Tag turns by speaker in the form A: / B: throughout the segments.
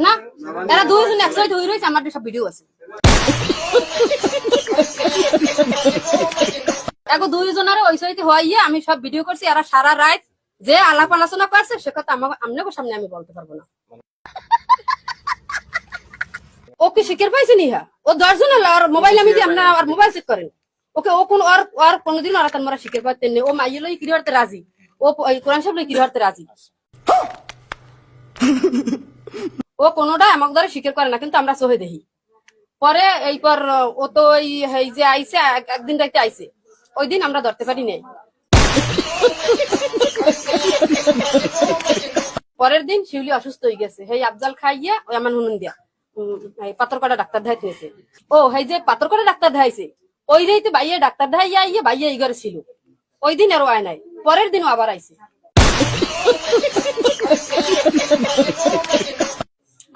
A: না এরা দুইজন একসাথে হয়ে রয়েছে, আমার সব ভিডিও আছে। এখন দুইজনের ওই সাইতে হইয়ে আমি সব ভিডিও করছি। এরা সারা রাত যে আলাপ আলোচনা করছে সে কথা আপনাকে সামনে আমি বলতে পারবো না। ও কি শিখের পাইছে নি? হ্যাঁ, ও 10 জন আর মোবাইল আমি দিই, আপনারা আর মোবাইল চেক করেন। ওকে ও কোন আর কোনদিন আর কান মারা শিখের পাইতেন না। ও মাইয়ে লই ক্লিয়ার তে রাজি, ও কোরআন শরীফ লই ক্লিয়ার তে রাজি। ও কোনটা আমাকে ধরে স্বীকার করে না, কিন্তু আমরা সহে দেখি। পরে এইপর ও তো এই যে আইসে একদিন রাইতে আইসে, ওই দিন আমরা ধরতে পারি নাই। পরের দিন শিউলি অসুস্থ হয়ে গেছে, হেই আফজাল খাইয়া ওই আমার নুন দিয়া পাথরকড়া ডাক্তার দেখাইতেছে। ও হেই যে পাথরকড়া ডাক্তার দেখাইছে ওই রাইতে বাইয়ে ডাক্তার দেখাইয়া আইয়া বাইয়ে এই ঘরে ছিল। ওই দিন আরো আয় নাই, পরের দিনও আবার আইসে।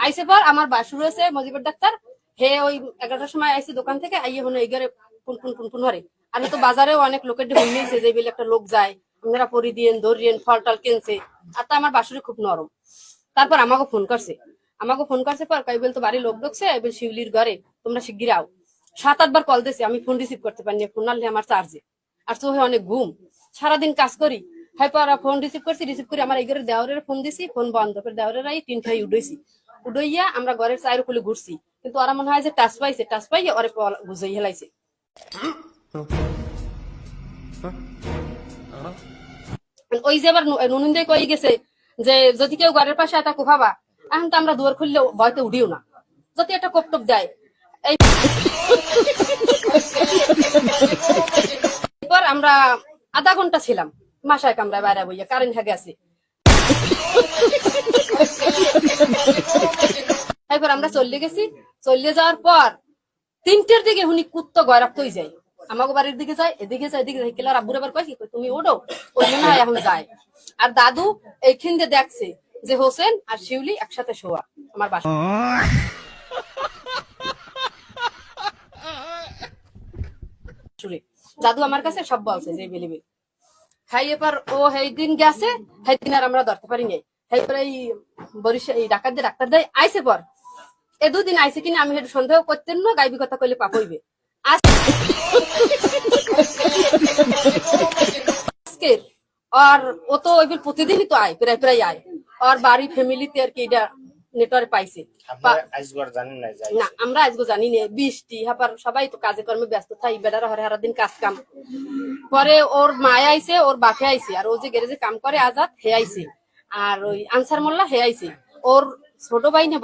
A: আইসে পর আমার বাসুর হয়েছে মজিবুর ডাক্তার, হে ওই 11টার সময় আইসে দোকান থেকে আইয়ে হলো এই ঘরে পুন হরে। আর তো বাজারেও অনেক লোকের হইছে যে বেলে একটা লোক যায়, আপনারা পরি দিয়েন ধরিয়েন ফল টল কিনছে। আর তা আমার বাসুরি খুব নরম। তারপর আমাকে ফোন করছে পর কাইবেল তো বাড়ির লোক ঢুকছে, এবার শিউলির ঘরে, তোমরা শিগগির আও। 7-8 বার কল দিয়েছে, আমি ফোন রিসিভ করতে পারিনি, ফোন আনলে আমার চার্জে। আর তো অনেক ঘুম, সারাদিন কাজ করি। হয় পর ফোন রিসিভ করে আমার এই ঘরে দেওয়ারের ফোন দিছি, ফোন বন্ধ করে দেওয়ারের আই 3 ঠাই উডইয়া আমরা ঘরের চাইর খুলে ঘুরছি, কিন্তু ওরা মনে হয় যে টাচ পাইয়ে ওরে বুঝাই হেলাইছে। ওই যে আবার নুনুন্দে কই গেছে যে যদি কেউ ঘরের পাশে একটা কোফাবা, এখন তো আমরা দুয়ার খুললে ভয়তে উঠিও না, যদি একটা কোপটোপ দেয়। এরপর আমরা আধা ঘন্টা ছিলাম মাসায় কামরায় বাইরে বইয়া, কারেন্ট হয়ে গেছে। এরপর আমরা চলে গেছি, চলে যাওয়ার পর 3টের দিকে হুনি কুত্তো গয়রাক্তই যায়, আমাকে বাড়ির দিকে যায়, এদিকে যায়, এদিকে যায়। কেলার আব্বুর আবার কয় কি তুমি ওঠো, ওই মনে হয় এখন যায়। আর দাদু এইখান দিয়ে দেখছে যে হোসেন আর শিউলি একসাথে শোয়া আমার বাসা। দাদু আমার কাছে সব বলছে যে বেলিবে খাই। এবার ও সেই দিন গেছে, সেই দিন আর আমরা ধরতে পারি নাই। এরপরে এই বরিশাল এই ডাক্তার দেয় আইসে পর এ 2 দিন আইসে কিনা আমি সন্দেহ করতেন না, গাইবি কথা কইলে পাপ হইবে। আজকের আর ও তো ওই প্রতিদিনই তো আয়, প্রায় আয়। আর বাড়ি ফ্যামিলিতে আর কি এটা নেটওয়ার্ক পাইছে না, আমরা আজকে জানি না। বৃষ্টি হাপার সবাই তো কাজে কর্মে ব্যস্ত থাই, বেড়ারা হরে হারা দিন কাজ কাম। পরে ওর মায় আইছে, ওর বাপে আইছে, আর ও যে গ্যারেজে কাম করে আজাদ হে আইছে, আর ওই আনসার মোল্লা হে আইছে। ওর ছোট ভাই না